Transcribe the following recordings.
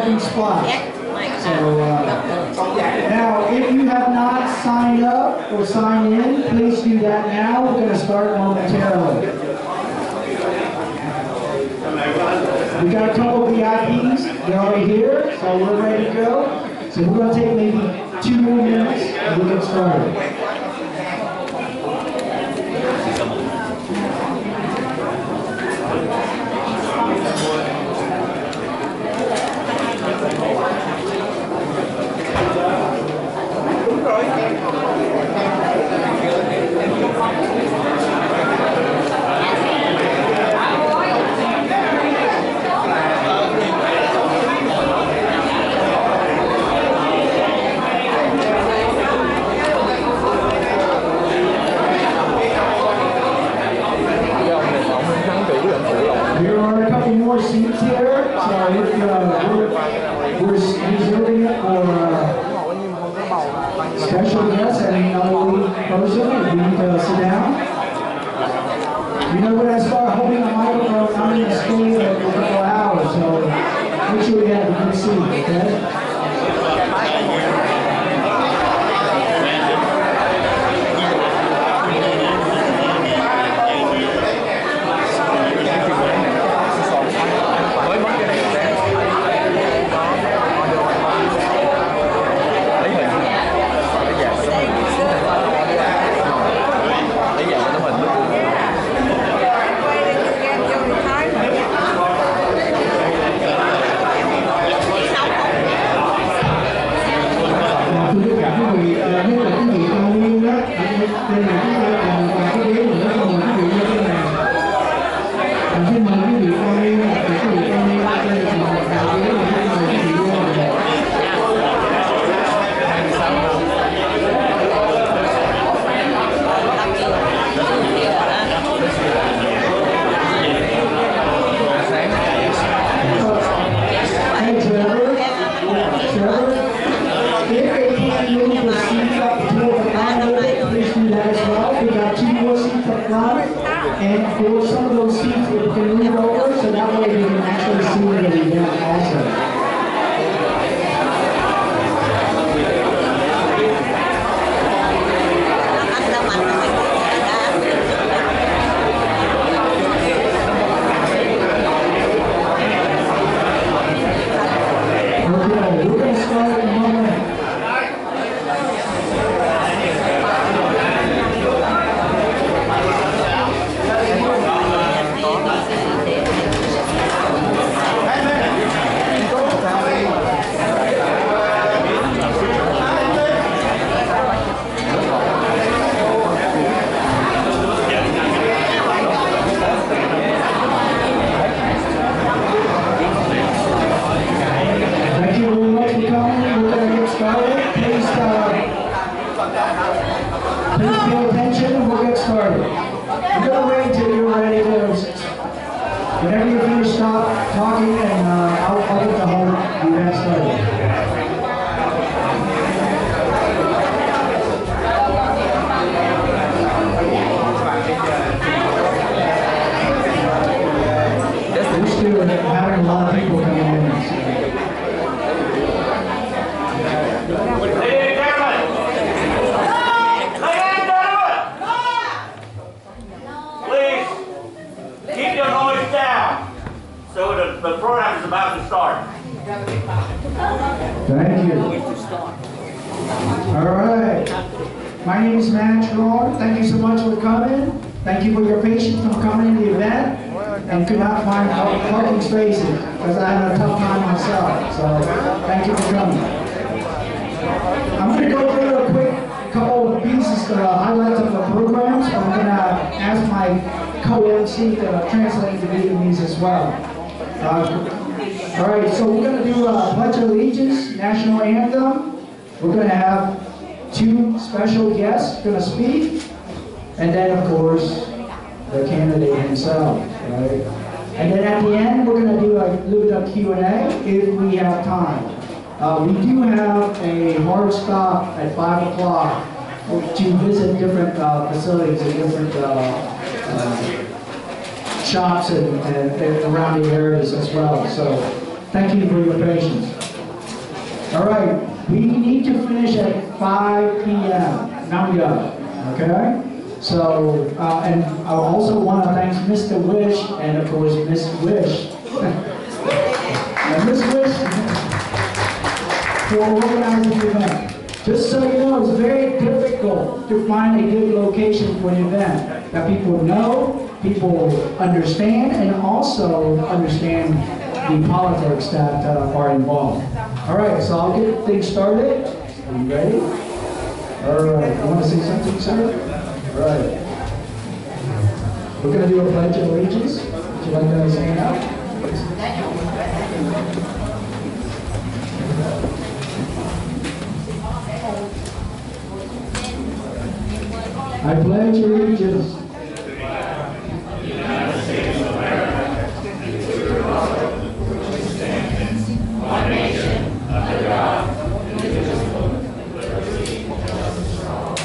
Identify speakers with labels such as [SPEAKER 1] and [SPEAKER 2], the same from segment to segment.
[SPEAKER 1] parking spot. So now, if you have not signed up or signed in, please do that now. We're going to start momentarily. We got a couple of VIPs. They're already here, so we're ready to go. So we're going to take maybe 2 more minutes and we'll get started. There are a couple more seats here, so we're reserving it for special guests and elderly person. If you need to sit down. You know, when I start holding a microphone, I'm going to stay there for a couple hours, so make sure we have a good seat, okay? And for some of those seats, we can move over so that way we can actually see the event also. Okay, we're going to start in a moment. Please pay attention and we'll get started. We're going to wait until you're ready to, whenever you finish, stop talking and I'll get the whole event started. We're still having a lot of people coming in.
[SPEAKER 2] So the program is about to start.
[SPEAKER 1] Thank you. All right. My name is Matt. Thank you so much for coming. Thank you for your patience from coming to the event and could not find parking spaces because I had a tough time myself. So thank you for coming. I'm going to go through a quick couple of pieces, highlights of the programs. I'm going to ask my co-MC to translate the Vietnamese as well. All right, so we're going to do a Pledge of Allegiance, National Anthem. We're going to have 2 special guests going to speak, and then, of course, the candidate himself, right? And then at the end, we're going to do a little bit of Q&A if we have time. We do have a hard stop at 5 o'clock to visit different facilities and different shops and around the areas as well. So Thank you for your patience. All right, we need to finish at 5 p.m. Now we are, okay? So, and I also want to thank Mr. Wish and of course Miss Wish. And Miss Wish for organizing the event. Just so you know, it's very difficult to find a good location for an event that people know, people understand, and also understand the politics that are involved. All right, so I'll get things started. Are you ready? All right, you want to say something, sir? All right. We're going to do a pledge of allegiance. Would you like to say it out? I pledge allegiance to the United States of America, to the republic which stands one nation under God, indivisible, with liberty and justice for all.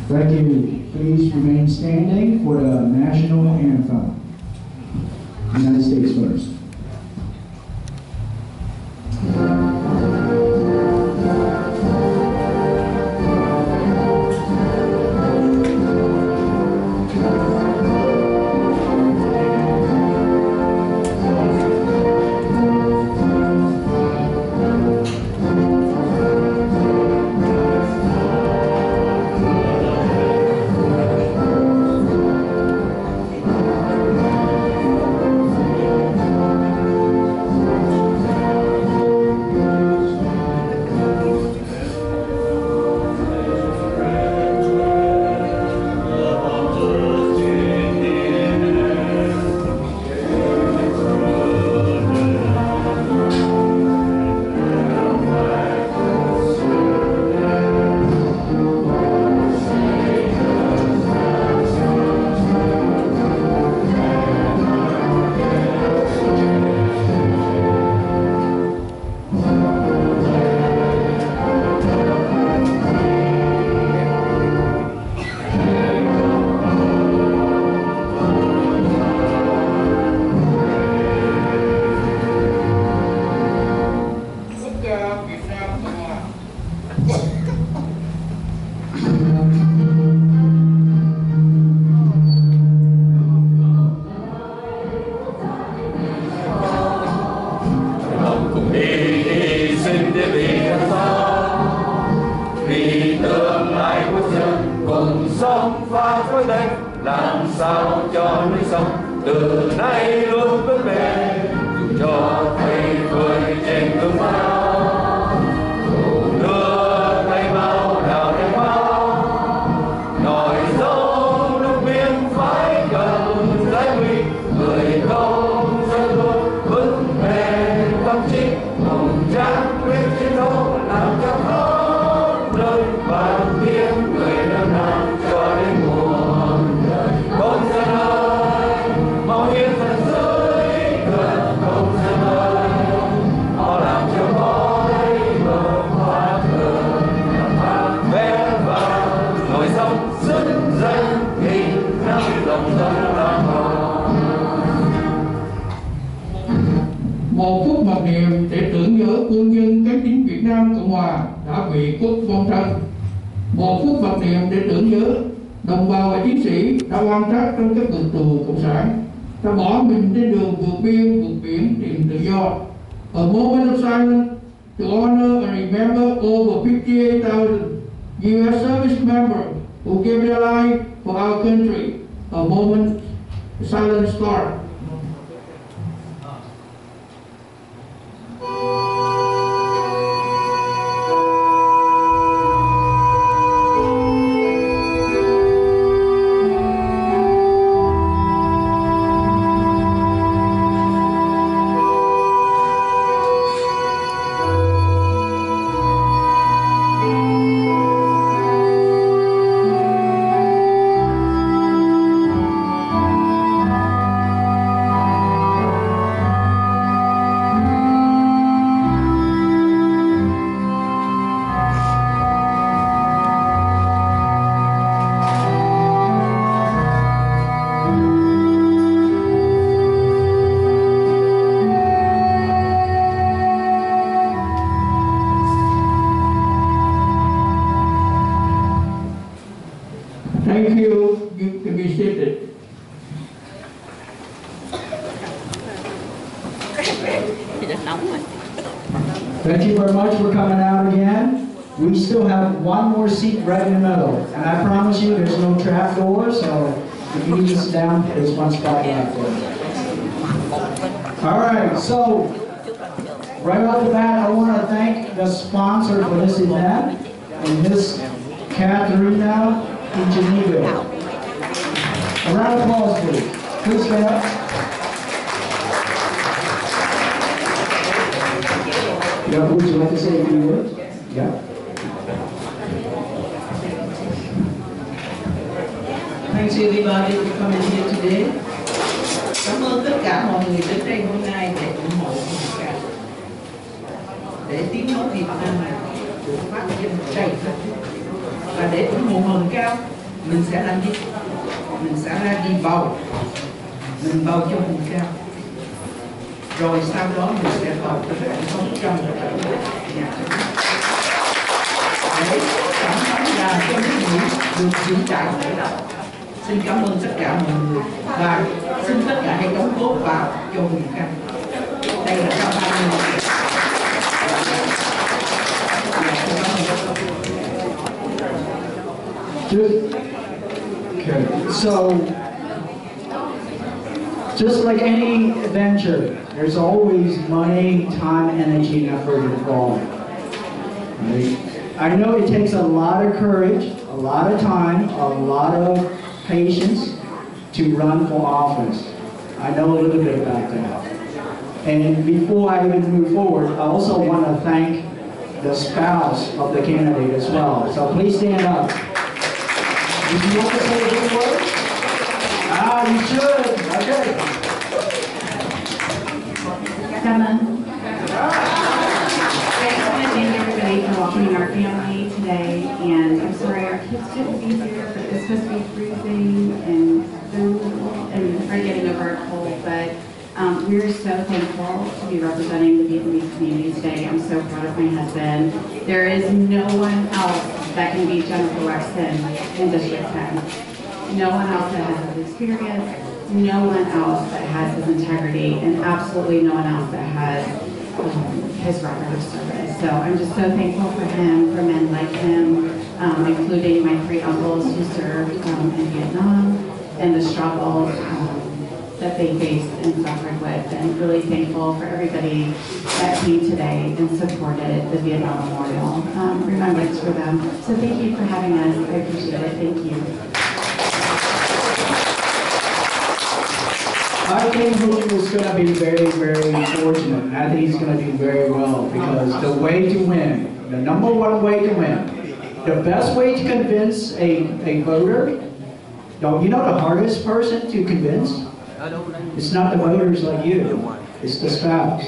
[SPEAKER 1] Thank you. Please remain standing for the national anthem. United States first.
[SPEAKER 3] Một phút mặc niệm để tưởng nhớ quân nhân cánh chính Việt Nam Cộng Hòa đã bị quốc vong thân. Một phút mặc niệm để tưởng nhớ đồng bào và chiến sĩ đã oan trách trong các ngục tù cộng sản, đã bỏ mình trên đường vượt biên vượt biển tìm tự do. A moment of silence to honor and remember over 58,000 U.S. service members who gave their life for our country. A moment silence start. Thank you. You can be seated.
[SPEAKER 1] Thank you very much for coming out again. We still have one more seat right in the middle. And I promise you there's no trap door, so if you need to sit down, there's one spot left there. All right, so right off the bat, I want to thank the sponsor for this event, and Miss Katharina Ingenito. A round of applause, please. Please stand up. Yeah, would you like to say a few words? Yeah.
[SPEAKER 4] Thanks everybody for coming here today. Cảm ơn tất cả mọi người đến đây hôm nay để ủng hộ cả, để tiếng nói Việt Nam được phát trên đầy và để ủng hộ Hồng Cao. Mình sẽ làm gì? Mình sẽ ra đi bầu, mình bầu cho Hồng Cao, rồi sau đó mình sẽ bầu cho bạn sống trong nhà để cảm thấy là cho những người được diễn trải ở đó. Xin cảm ơn tất cả mọi người và xin tất cả hãy đóng góp vào cho Hùng Khanh. Đây là cao ba người.
[SPEAKER 1] Okay, so just like any adventure, there's always money, time, energy, and effort involved. Right? I know it takes a lot of courage, a lot of time, a lot of patience to run for office. I know a little bit about that. And before I even move forward, I also want to thank the spouse of the candidate as well. So please stand up. If you want to say a good word? You should. Okay.
[SPEAKER 5] Come on. I just want to thank everybody for welcoming our family today, and I'm sorry our kids couldn't be here, but it's supposed to be freezing and we're getting over a cold, but we're so thankful to be representing the Vietnamese community today. I'm so proud of my husband. There is no one else that can beat Jennifer Wexton in District 10. No one else that has his experience, no one else that has his integrity, and absolutely no one else that has his record of service. So I'm just so thankful for him, for men like him, including my 3 uncles who served in Vietnam, and the struggles that they faced and suffered with, and really thankful for everybody that came today and supported the Vietnam Memorial remembrance for them. So thank you for having us. I appreciate it. Thank you.
[SPEAKER 1] I think KỳHùng is going to be very, very fortunate, and I think he's going to do very well, because the way to win, the number one way to win, the best way to convince a voter, you know the hardest person to convince? It's not the voters like you, it's the spouse.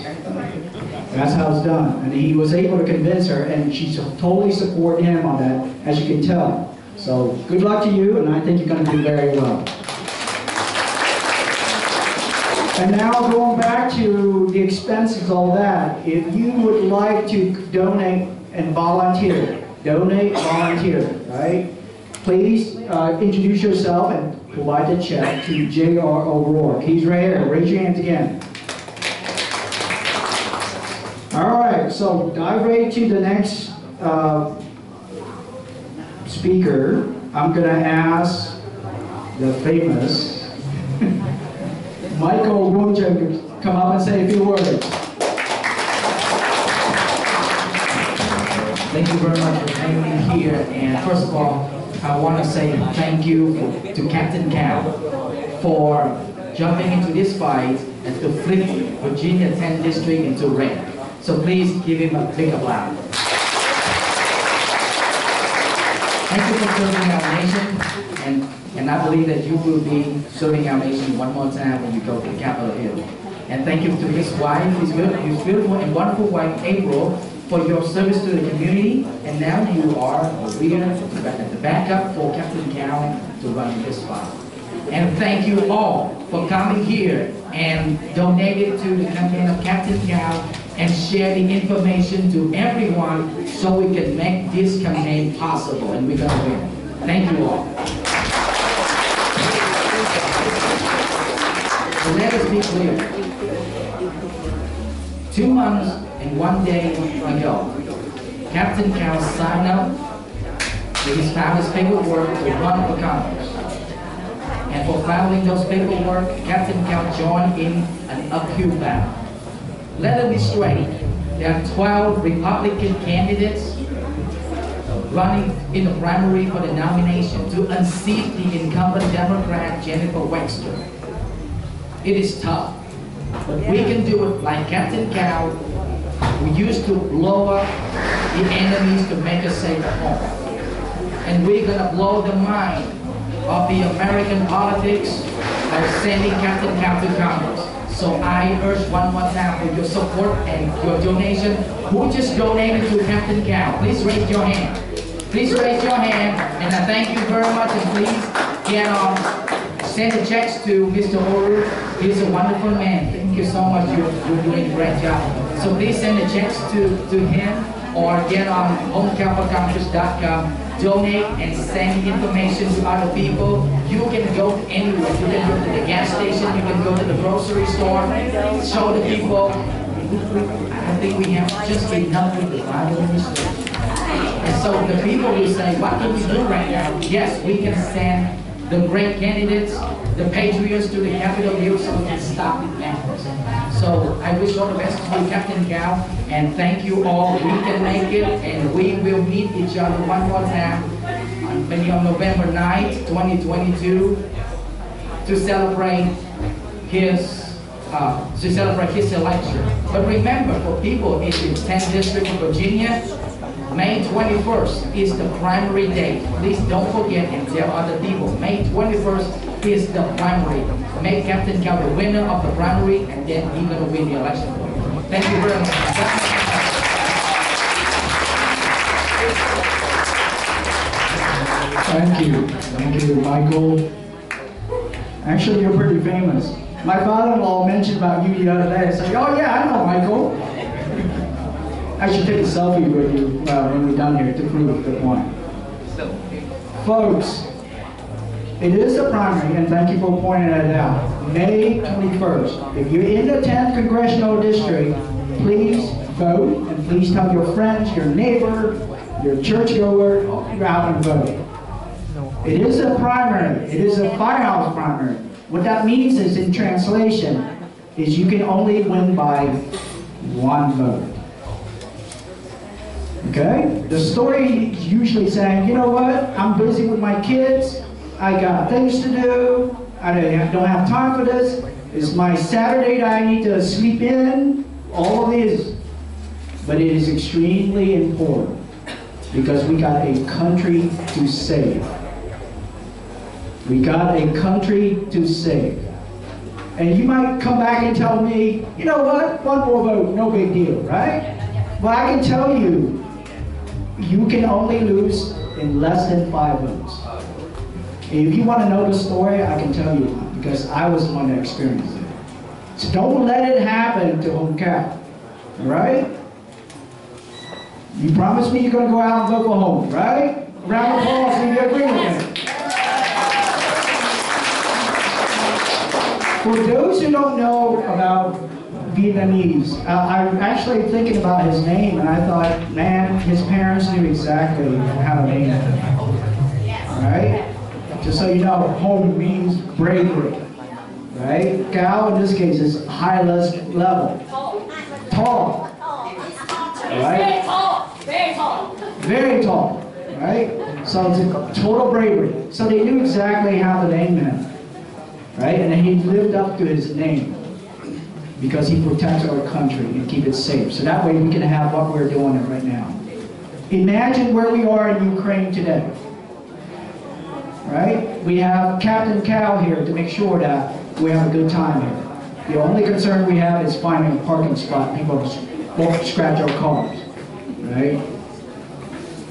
[SPEAKER 1] That's how it's done. And he was able to convince her, and she totally supported him on that, as you can tell. So good luck to you, and I think you're going to do very well. And now going back to the expenses, all that, if you would like to donate and volunteer, right? Please introduce yourself and provide the check to J.R. O'Rourke. He's right here. Raise your hands again. All right, so dive right to the next speaker. I'm going to ask the famous Michael Quân to come up and say a few words.
[SPEAKER 6] Thank you very much for having me here. And first of all, I want to say thank you to Captain Cal for jumping into this fight and to flip Virginia 10th District into red. So please give him a big applause. Thank you for serving our nation, and I believe that you will be serving our nation one more time when you go to Capitol Hill. And thank you to his wife, his beautiful and wonderful wife, April, for your service to the community. And now you are a leader, the backup for Captain Cal to run this fight. And thank you all for coming here and donating to the campaign of Captain Cal and share the information to everyone so we can make this campaign possible, and we're going to win. Thank you all. So let us be clear. 2 months and 1 day ago, Captain Cal signed up with his family's paperwork to run for Congress. And for filing those paperwork, Captain Cal joined in an uphill battle. Let it be straight. There are 12 Republican candidates running in the primary for the nomination to unseat the incumbent Democrat Jennifer Webster. It is tough, but we can do it like Captain Cal. We used to blow up the enemies to make us safe at home. And we're gonna blow the mind of the American politics by sending Captain Cal to Congress. So I urge one more time for your support and your donation. Who just donated to Captain Cal? Please raise your hand. Please raise your hand, and I thank you very much. And please get send the checks to Mr. Oru. He's a wonderful man. Thank you so much. You're doing a great job. So please send the checks to him, or get on homecalforcongress.com. Donate and send information to other people. You can go anywhere. You can go to the gas station. You can go to the grocery store. Show the people. I think we have just enough with the Bible ministry. And so the people will say, what can we do right now? Yes, we can send the great candidates, the patriots to the Capitol Hill so we can stop the madness. So I wish all the best to you, Captain Cal, and thank you all. We can make it, and we will meet each other one more time maybe on November 9th, 2022, to celebrate his election. But remember, for people in the 10th District of Virginia, May 21st is the primary date. Please don't forget and tell other people. May 21st is the primary. Make Captain Cal the winner of the primary, and then he's going to win the election for you. Thank you very much.
[SPEAKER 1] Thank you, Michael. Actually, you're pretty famous. My father-in-law mentioned about you the other day. I said, oh yeah, I know Michael. I should take a selfie with you when we're done here to prove the point. Folks, it is a primary, and thank you for pointing that out. May 21st. If you're in the 10th Congressional District, please vote, and please tell your friends, your neighbor, your churchgoer, you're out and vote. It is a primary. It is a firehouse primary. What that means is, in translation, is you can only win by 1 vote. Okay? The story is usually saying, you know what? I'm busy with my kids. I got things to do. I don't have time for this. It's my Saturday that I need to sleep in. All of these. But it is extremely important because we got a country to save. We got a country to save. And you might come back and tell me, you know what? 1 more vote, no big deal, right? Well, I can tell you, you can only lose in less than 5 votes. If you want to know the story, I can tell you, because I was the one that experienced it. So don't let it happen to Home Cal, all right? You promise me you're going to go out and vote for Home, right? Round of applause if you agree with me. For those who don't know about Vietnamese, I'm actually thinking about his name, and I thought, man, his parents knew exactly how to name him. Right? Just so you know, Home means bravery. Right? Cal, in this case, is highest level. Tall. Right?
[SPEAKER 7] Very tall. Very tall.
[SPEAKER 1] Very tall. Right? So it's a total bravery. So they knew exactly how to name him. Right? And he lived up to his name because he protects our country and keep it safe. So that way we can have what we're doing right now. Imagine where we are in Ukraine today. Right? We have Captain Cal here to make sure that we have a good time here. The only concern we have is finding a parking spot. People won't scratch our cars. Right?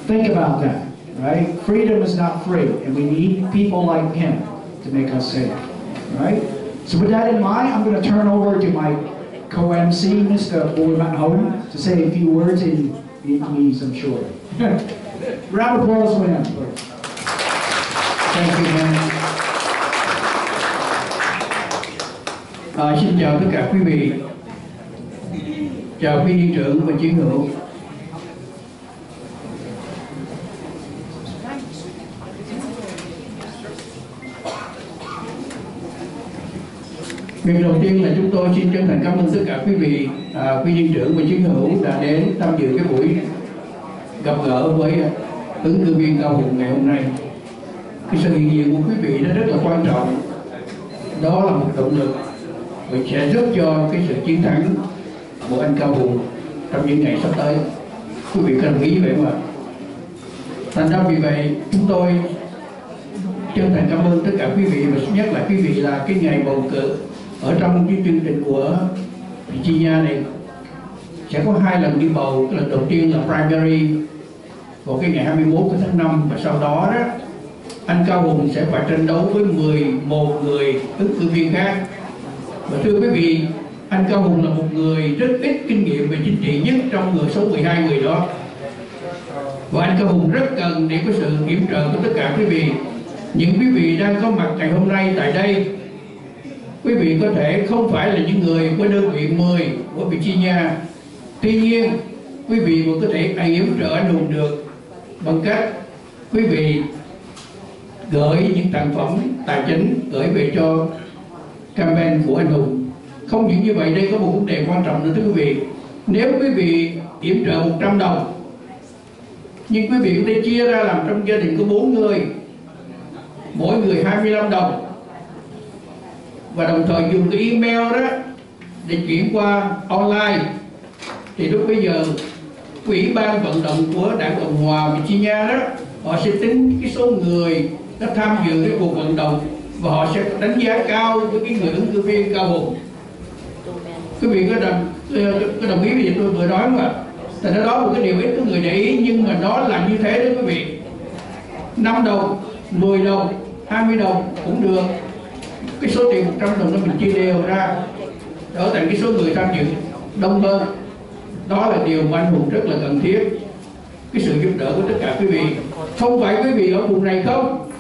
[SPEAKER 1] Think about that. Right? Freedom is not free, and we need people like him to make us safe. Right? So with that in mind, I'm going to turn over to my co-MC, Mr. Home, to say a few words in Vietnamese, I'm sure. Round of applause for him, please. Thank you, man.
[SPEAKER 3] Xin chào tất cả quý vị, chào quý đi trưởng và chiến hữu. Việc đầu tiên là chúng tôi xin chân thành cảm ơn tất cả quý vị, quý viên trưởng và chiến hữu đã đến tham dự cái buổi gặp gỡ với ứng cử viên Cao Hùng ngày hôm nay. Cái sự hiện diện của quý vị nó rất là quan trọng, đó là một động lực và sẽ giúp cho cái sự chiến thắng của anh Cao Hùng trong những ngày sắp tới. Quý vị có đồng ý vậy không ạ? Thành ra vì vậy chúng tôi chân thành cảm ơn tất cả quý vị, và nhất là quý vị là cái ngày bầu cử ở trong cái chương trình của Virginia này sẽ có 2 lần đi bầu. Cái lần đầu tiên là primary vào cái ngày 21 tháng 5, và sau đó đó anh Cao Hùng sẽ phải tranh đấu với 11 người ứng cử viên khác. Và thưa quý vị, anh Cao Hùng là một người rất ít kinh nghiệm về chính trị nhất trong số 12 người đó, và anh Cao Hùng rất cần để có sự kiểm trợ của tất cả quý vị. Những quý vị đang có mặt ngày hôm nay tại đây, quý vị có thể không phải là những người của đơn vị 10 của Virginia, tuy nhiên quý vị vẫn có thể yểm trợ anh Hùng được bằng cách quý vị gửi những sản phẩm tài chính gửi về cho campaign của anh Hùng. Không những như vậy, đây có một vấn đề quan trọng nữa thưa quý vị. Nếu quý vị yểm trợ 100 đồng, nhưng quý vị có thể chia ra làm trong gia đình có 4 người, mỗi người 25 đồng, và đồng thời dùng cái email đó để chuyển qua online, thì lúc bây giờ Ủy ban vận động của Đảng Cộng hòa Virginia đó, họ sẽ tính cái số người đã tham dự cái cuộc vận động và họ sẽ đánh giá cao với cái người ứng cử viên Cao Hùng. Quý vị có đồng ý với việc tôi vừa nói không ạ? Tại đó một cái điều ít có người để ý, nhưng mà nó là như thế đó quý vị. 5 đồng, 10 đồng, 20 đồng cũng được. Cái số tiền 100 đồng nó mình chia đều ra trở thành cái số người tham dự đông hơn. Đó là điều mà anh Hùng rất là cần thiết, cái sự giúp đỡ của tất cả quý vị. Không phải quý vị ở vùng này không,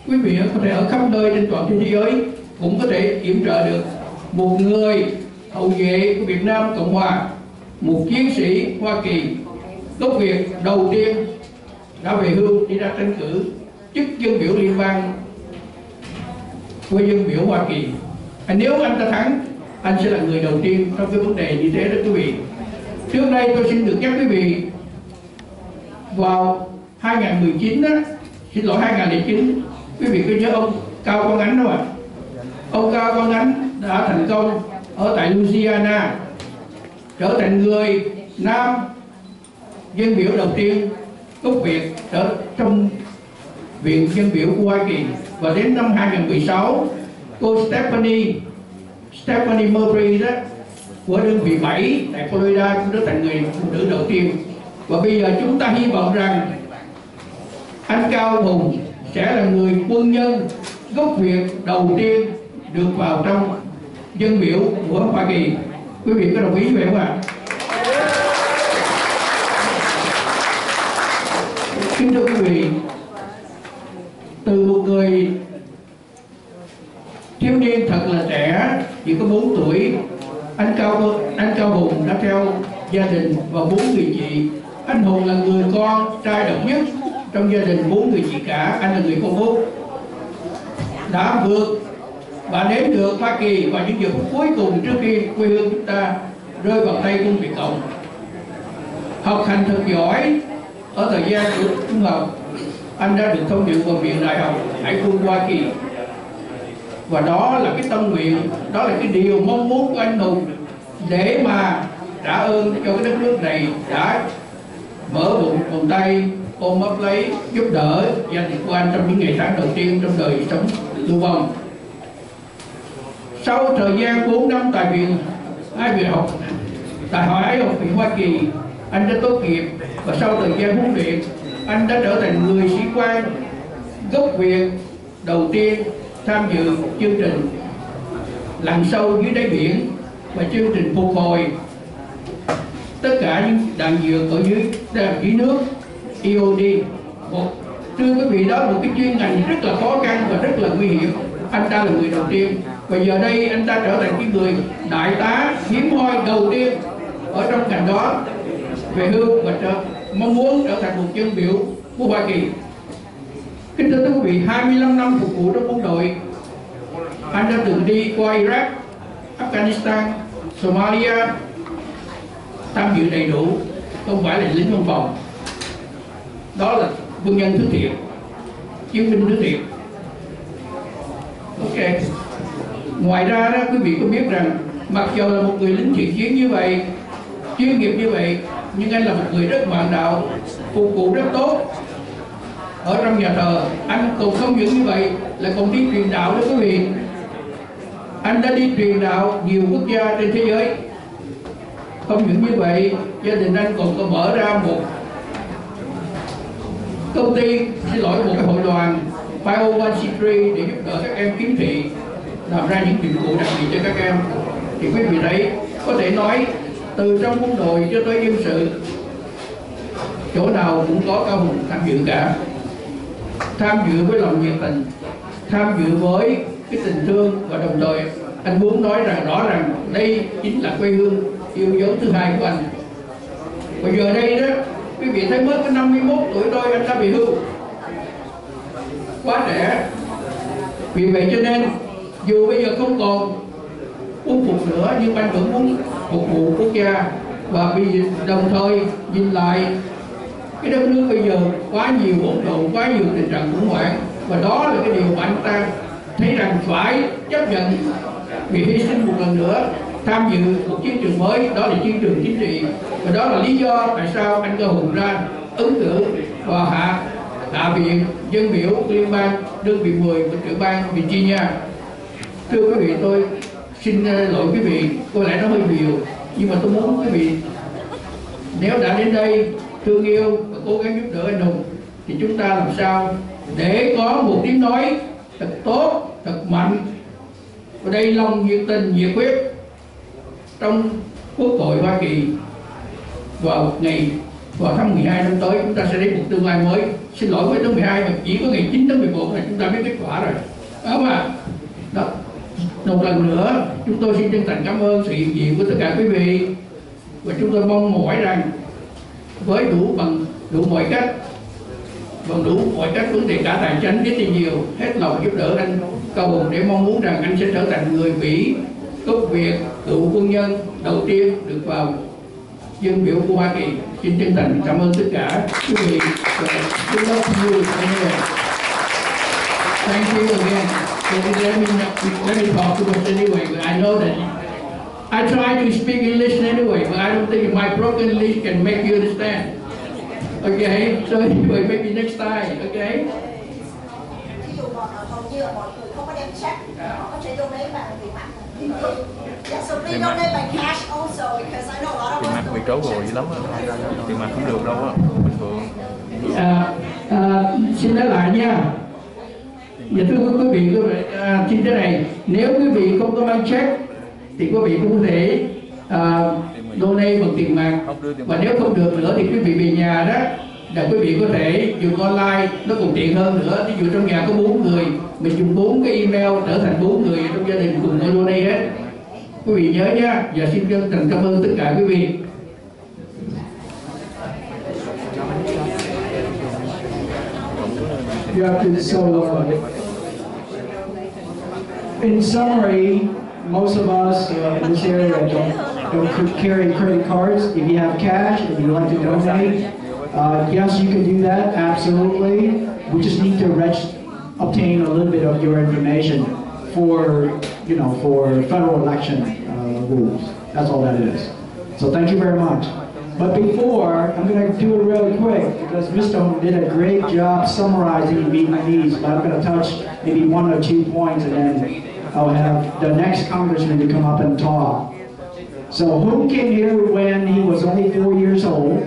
[SPEAKER 3] quý vị có thể ở khắp nơi trên toàn thế giới cũng có thể yểm trợ được. Một người hậu vệ của Việt Nam Cộng hòa, một chiến sĩ Hoa Kỳ gốc Việt đầu tiên đã về hưu đi ra tranh cử chức dân biểu liên bang của dân biểu Hoa Kỳ. Nếu anh ta thắng, anh sẽ là người đầu tiên trong cái vấn đề như thế đó quý vị. Trước đây tôi xin được nhắc quý vị, vào 2019 đó, xin lỗi 2009, quý vị có nhớ ông Cao Quang Ánh đâu ạ? Ông Cao Quang Ánh đã thành công ở tại Louisiana, trở thành người Nam dân biểu đầu tiên gốc Việt ở trong Viện Dân biểu của Hoa Kỳ. Và đến năm 2016, cô Stephanie Murphy đó của đơn vị 7 tại Florida cũng trở thành người phụ nữ đầu tiên. Và bây giờ chúng ta hy vọng rằng anh Cao Hùng sẽ là người quân nhân gốc Việt đầu tiên được vào trong dân biểu của Hoa Kỳ. Quý vị có đồng ý vậy không ạ? Kính thưa quý vị, từ một người thiếu niên thật là trẻ, chỉ có 4 tuổi, anh Cao Hùng đã theo gia đình và 4 người chị. Anh Hùng là người con trai độc nhất trong gia đình 4 người chị cả. Anh là người con út, đã vượt và đến được Hoa Kỳ vào những giờ phút cuối cùng trước khi quê hương chúng ta rơi vào tay quân Việt Cộng. Học hành thật giỏi. Ở thời gian của trung học, anh đã được thông nhận vào Viện Đại học Hải quân Hoa Kỳ. Và đó là cái tâm nguyện, đó là cái điều mong muốn của anh Hùng, để mà trả ơn cho cái đất nước này đã mở vòng tay ôm ấp lấy, giúp đỡ gia đình của anh trong những ngày tháng đầu tiên trong đời sống lưu vong. Sau thời gian 4 năm tại viện học viện Hoa Kỳ, anh đã tốt nghiệp, và sau thời gian huấn luyện, anh đã trở thành người sĩ quan gốc Việt đầu tiên tham dự chương trình lặn sâu dưới đáy biển và chương trình phục hồi tất cả những đạn dược ở dưới nước EOD. Thưa quý vị, đó là một cái chuyên ngành rất là khó khăn và rất là nguy hiểm. Anh ta là người đầu tiên Và giờ đây anh ta trở thành cái người đại tá hiếm hoi đầu tiên ở trong ngành đó, về hưu và mong muốn trở thành một dân biểu của Hoa Kỳ. Kính thưa quý vị, 25 năm phục vụ trong quân đội, anh đã từng đi qua Iraq, Afghanistan, Somalia, tham dự đầy đủ, không phải là lính văn phòng. Đó là quân nhân thứ thiệt, chiến binh thứ thiệt. Ok. Ngoài ra đó, quý vị có biết rằng mặc dù là một người lính thiện chiến như vậy, chuyên nghiệp như vậy, nhưng anh là một người rất ngoan đạo, phục vụ rất tốt. Ở trong nhà thờ, anh còn không những như vậy, là còn đi truyền đạo đó quý vị. Anh đã đi truyền đạo nhiều quốc gia trên thế giới. Không những như vậy, gia đình anh còn có mở ra một công ty, một cái hội đoàn 501c3 để giúp đỡ các em khiếm thị, làm ra những dụng cụ đặc biệt cho các em. Thì quý vị thấy, có thể nói từ trong quân đội cho tới dân sự, chỗ nào cũng có KỳHùng tham dự cả. Tham dự với lòng nhiệt tình, tham dự với cái tình thương, và đồng thời anh muốn nói rõ rằng đây chính là quê hương yêu dấu thứ hai của anh. Và giờ đây đó, quý vị thấy mới có 51 tuổi thôi anh đã bị hưu, quá trẻ. Vì vậy cho nên dù bây giờ không còn quân phục nữa, nhưng anh vẫn muốn phục vụ quốc gia, và vì đồng thời nhìn lại cái đất nước bây giờ quá nhiều hỗn độn, quá nhiều tình trạng khủng hoảng, và đó là cái điều mà anh ta thấy rằng phải chấp nhận, vì hy sinh một lần nữa tham dự một chiến trường mới, đó là chiến trường chính trị. Và đó là lý do tại sao anh KỳHùng ra ứng cử vào Hạ viện dân biểu liên bang đơn vị 10 của tiểu bang Virginia. Thưa quý vị, tôi xin lỗi quý vị, có lẽ nó hơi nhiều, nhưng mà tôi muốn quý vị nếu đã đến đây thương yêu và cố gắng giúp đỡ anh Hùng, thì chúng ta làm sao để có một tiếng nói thật tốt, thật mạnh, và đầy lòng nhiệt tình, nhiệt huyết trong Quốc hội Hoa Kỳ. Vào tháng 12 năm tới, chúng ta sẽ đến một tương lai mới. Xin lỗi với tháng 12 mà chỉ có ngày 9 tháng 11 là chúng ta biết kết quả rồi, đúng không ạ? Đó. Một lần nữa, chúng tôi xin chân thành cảm ơn sự hiện diện của tất cả quý vị, và chúng tôi mong mỏi rằng với đủ mọi cách, bằng đủ mọi cách, vấn đề cả tài chính đến tiền nhiều, hết lòng giúp đỡ anh KỳHùng, để mong muốn rằng anh sẽ trở thành người Mỹ gốc Việt, cựu quân nhân đầu tiên được vào dân biểu của Hoa Kỳ. Xin chân thành cảm ơn tất cả quý vị. Thank you again. Let me talk to us anyway, but I know that I try to speak English anyway, but I don't think my broken English can make you understand. Okay, so anyway, maybe next time, okay?
[SPEAKER 8] Ví dụ hầu như là mọi người không có đem check, họ có thể donate bằng tiền mặt. Yeah, so please donate by cash also, because I know a lot of us.
[SPEAKER 9] Tiền mặt bị trấu rồi dữ lắm á, tiền mặt không được đâu á, bình thường.
[SPEAKER 3] Xin nói lại nha. Dạ thưa quý vị, xin thế này, nếu quý vị không có mang check thì quý vị cũng có thể donate bằng tiền mặt, và nếu không được nữa thì quý vị về nhà đó là quý vị có thể dùng online, nó còn tiện hơn nữa. Ví dụ trong nhà có 4 người, mình dùng 4 cái email trở thành 4 người trong gia đình cùng donate hết. Quý vị nhớ nha, và xin chân thành cảm ơn tất cả quý vị.
[SPEAKER 1] So, in summary, most of us in this area don't carry credit cards. If you have cash and you'd like to donate, yes, you can do that, absolutely. We just need to obtain a little bit of your information for federal election rules. That's all that is. So thank you very much. But before, I'm going to do it really quick, because Mr. Hùng did a great job summarizing in Vietnamese, but I'm going to touch maybe 1 or 2 points, and then I'll have the next congressman to come up and talk. So Hùng came here when he was only 4 years old,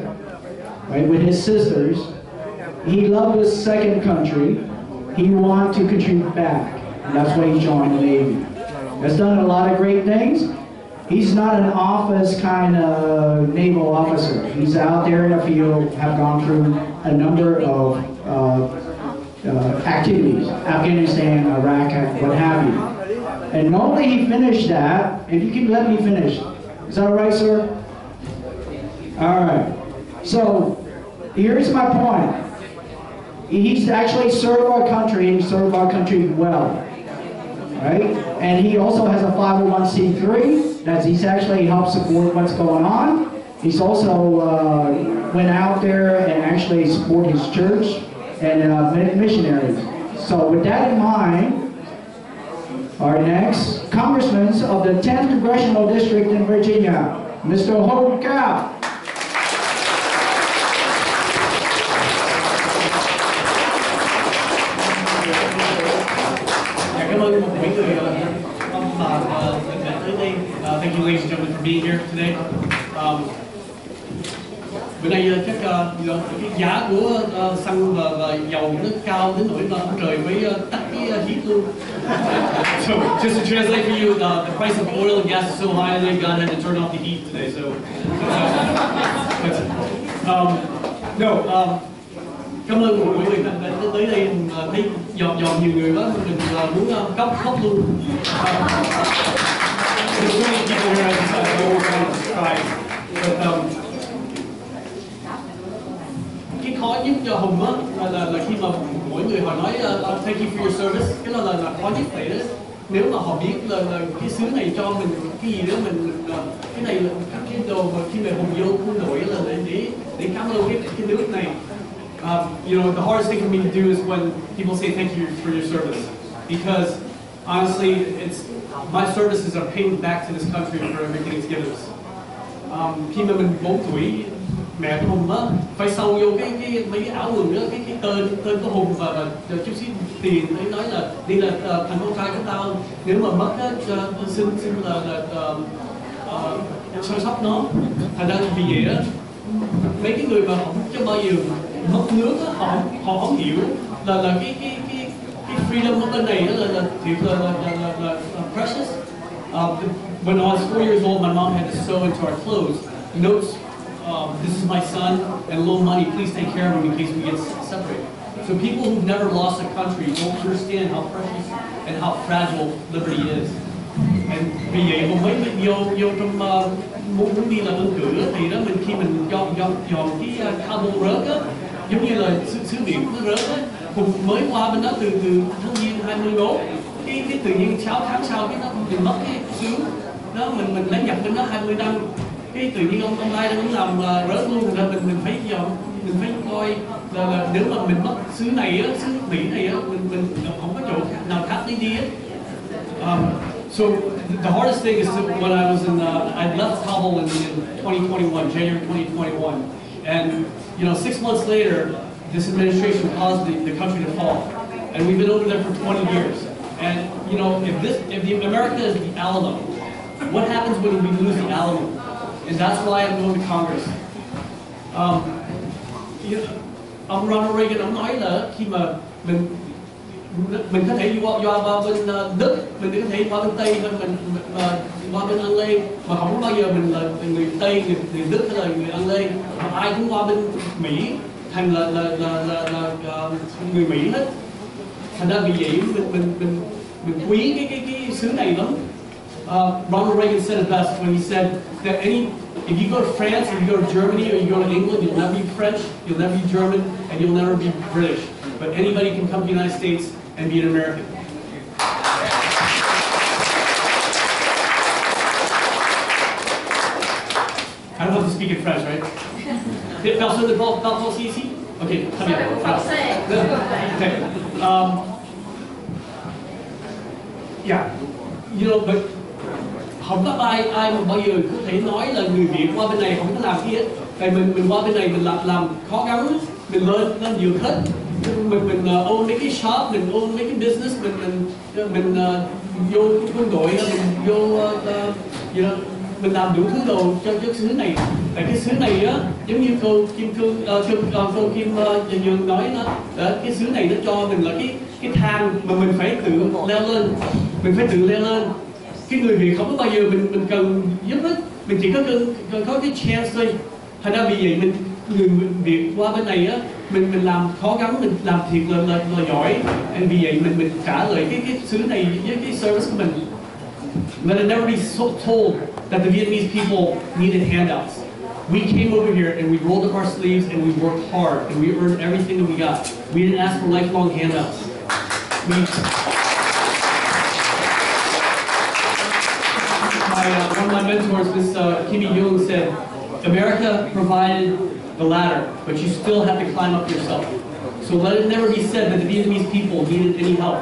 [SPEAKER 1] right, with his sisters. He loved his second country. He wanted to contribute back, and that's why he joined the Navy. Has done a lot of great things. He's not an office kind of naval officer. He's out there in the field, have gone through a number of activities, Afghanistan, Iraq, what have you. And only he finished that, if you can let me finish. Is that all right, sir? All right. So, here's my point. He's actually served our country, and he served our country well. Right? And he also has a 501c3 that he's actually helped support what's going on. He's also went out there and actually support his church and missionaries. So with that in mind, our next Congressman of the 10th Congressional District in Virginia, Mr. Hope Cow.
[SPEAKER 10] Cảm ơn mấy người ông bà đã tới đây. Thank you, ladies and gentlemen, for being here today. Bữa nay chắc cái giá của xăng và dầu nó cao đến nỗi mà ông trời mới tắt cái heat luôn. So just to translate for you, the price of oil and gas is so high that God had to turn off the heat today. So, cảm ơn mọi người đã tới đây. Thấy dọn nhiều người quá, mình muốn khóc luôn. There's so many people here, I just cry. But cái khó nhất cho Hùng á là khi mà mỗi người họ nói thank you for your service, cái đó là khó nhất vậy đó. Nếu mà họ biết là cái xứ này cho mình cái gì đó, mình cái này là cái đồ mà khi mà Hùng vô quân đội là để cảm ơn cái nước này. You know, the hardest thing for me to do is when people say thank you for your service, because honestly, my services are paying back to this country for everything it's given us. Khi mà mình 4 tuổi, mẹ của Hùng á phải sâu vô mấy cái áo quần đó, cái tên của Hùng và chút xíu tiền để nói là đi là thành con trai của tao, nếu mà mất á xin là chăm sóc nó. Thành ra vì vậy á, mấy cái người mà không cho bao giờ mất nước á, họ không hiểu là cái freedom ở bên này là thiệt là precious. When I was 4 years old, my mom had to sew into our clothes notes. This is my son, and a little money, please take care of him in case we get separated. So people who've never lost a country don't understand how precious and how fragile liberty is. And vì vậy, hôm mấy mình vô trong muốn đi làm ứng cử thì đó, khi mình dọn cái cabo rớt á, giống như là sứ biển nó rớt á, Hùng mới qua bên đó từ tháng Giêng 21, cái tự nhiên 6 tháng sau cái nó mình mất cái sứ đó, mình lấy nhập bên đó 20 năm. Cái tự nhiên ông Lai đang làm rớt luôn, rồi mình phải phải coi là nếu mà mình mất xứ này á, xứ Mỹ này á, mình không có chỗ nào khác đi á. So the hardest thing is when I was I left Kabul in 2021, January 2021, and 6 months later, this administration caused the country to fall, and we've been over there for 20 years. And if America is the Alamo, what happens when we lose the Alamo? And that's why I'm going to Congress. Ông Ronald Reagan ông nói là khi mà mình có thể qua bên Đức, mình có thể qua bên Tây, mình qua bên Anh Lê, mà không có bao giờ mình là người Tây, người Đức hay là người Anh Lê, mà ai cũng qua bên Mỹ thành là người Mỹ hết. Thành ra vì vậy mình quý cái xứ này lắm. Ronald Reagan said it best when he said that if you go to France, or you go to Germany, or you go to England, you'll never be French, you'll never be German, and you'll never be British. But anybody can come to the United States and be an American. I don't have to speak in French, right? Personne ne parle français ici? Okay, très bien. Okay. Yeah, but không có ai mà bao giờ có thể nói là người Việt qua bên này không có làm gì hết. Tại mình qua bên này mình làm khó gắng, mình lên dược hết. Mình own mấy cái shop, mình own mấy cái business, mình vô quân đội, mình vô mình làm đủ thứ đồ cho xứ này. Tại cái xứ này á, giống như cô Kim Dương nói đó, cái xứ này nó cho mình là cái thang mà mình phải tự leo lên. Cái người Việt không có bao giờ mình cần giúp hết, mình chỉ cần có cái chance thôi. Thành ra vì vậy người Việt qua bên này á, mình làm khó gắng, mình làm thiệt là giỏi. And vì vậy mình trả lời cái xứ này với cái service của mình. Let it never be told that the Vietnamese people needed handouts. We came over here and we rolled up our sleeves and we worked hard and we earned everything that we got. We didn't ask for lifelong handouts. One of my mentors, Miss KỳHùng, said, America provided the ladder, but you still have to climb up yourself. So let it never be said that the Vietnamese people needed any help.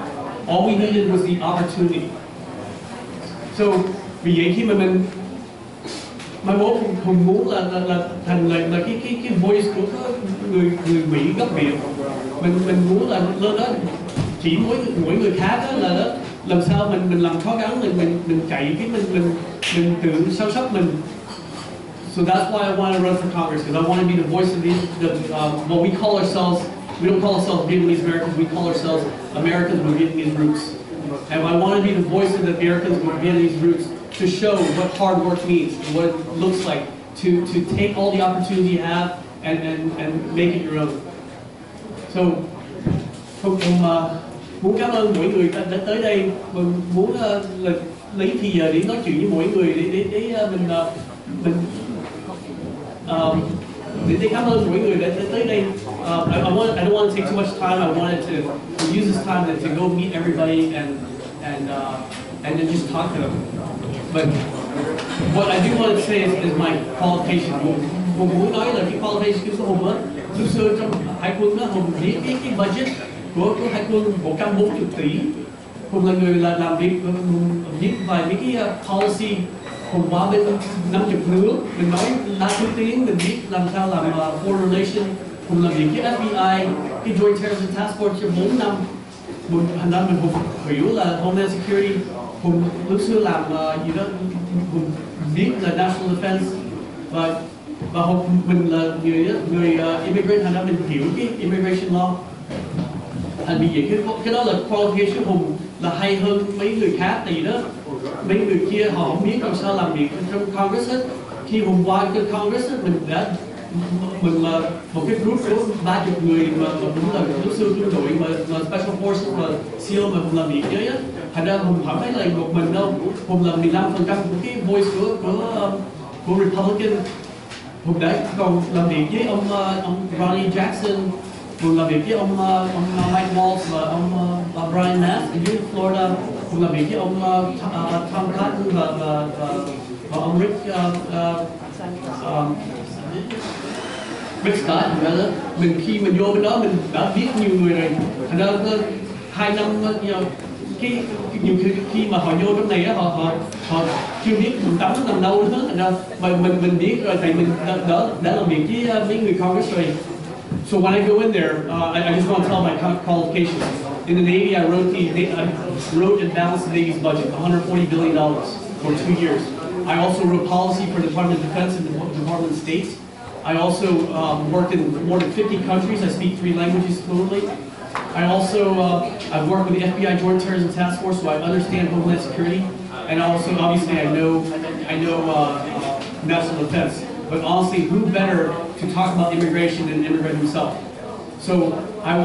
[SPEAKER 10] All we needed was the opportunity. So vì vậy khi mà mình mai mốt Hùng muốn là thành là cái voice của người Mỹ gốc Việt, mình muốn là lên đó chỉ mỗi người khác đó là đó, làm sao mình làm khó gắng mình chạy cái mình tự săn sóc mình. So that's why I want to run for Congress, because I want to be the voice of what we call ourselves. We don't call ourselves Vietnamese Americans. We call ourselves Americans with Vietnamese roots. And I want to be the voice of the Americans with Vietnamese roots to show what hard work means and what it looks like to take all the opportunity you have and make it your own. So, muốn cảm ơn mỗi người đã tới đây. Mình muốn lấy thì giờ để nói chuyện với mỗi người để cảm ơn mọi người đã tới đây. I don't want to take too much time. I wanted to use this time to go meet everybody and then just talk to them. But what I do want to say is my qualification. Hùng muốn nói là cái qualification của Hùng á, lúc xưa trong Hải quân đó, Hùng viết cái budget của Hải quân 140 tỷ. Hùng là người làm việc viết vài mấy cái policy. Hùng qua bên 50 nước, mình nói đa thứ tiếng, mình biết làm sao làm foreign relation. Hùng làm việc với FBI, cái Joint Terrorism Task Force cho 4 năm. Thành ra mình Hùng hiểu là Homeland Security. Hùng lúc xưa làm gì đó, Hùng biết là National Defense. Và Hùng mình là người immigrant, thành ra mình hiểu cái immigration law. Thành vì vậy cái đó là qualification Hùng là hay hơn mấy người khác, tại vì đó mấy người kia họ không biết làm sao làm việc trong Congress hết. Khi Hùng qua cái Congress hết, mình là một cái group của 30 người mà cũng là lúc xưa quân đội mà Special Forces mà SEAL mà Hùng làm việc với á. Thành ra Hùng không phải là một mình đâu. Hùng là 15% của cái voice của Republican. Hùng đã còn làm việc với ông Ronnie Jackson. Hùng làm việc với ông Mike Waltz và ông Brian Nass ở dưới Florida. Hùng làm việc với ông Tom Cotton và ông Rick Scott. Mình khi mình vô bên đó mình đã biết nhiều người rồi. Thành ra 2 năm nhiều khi mà họ vô trong này họ chưa biết mình tắm nằm đâu nữa. Thành ra mà mình biết rồi, tại mình đã làm việc với mấy người Congress rồi. So when I go in there, I just want to tell my qualifications. In the Navy, I wrote and balanced the Navy's budget, $140 billion for 2 years. I also wrote policy for the Department of Defense and the Department of State. I also worked in more than 50 countries. I speak 3 languages fluently. I also I've worked with the FBI Joint Terrorism Task Force, so I understand Homeland Security, and also obviously I know national defense. But honestly, who better to talk about immigration than an immigrant himself? So I want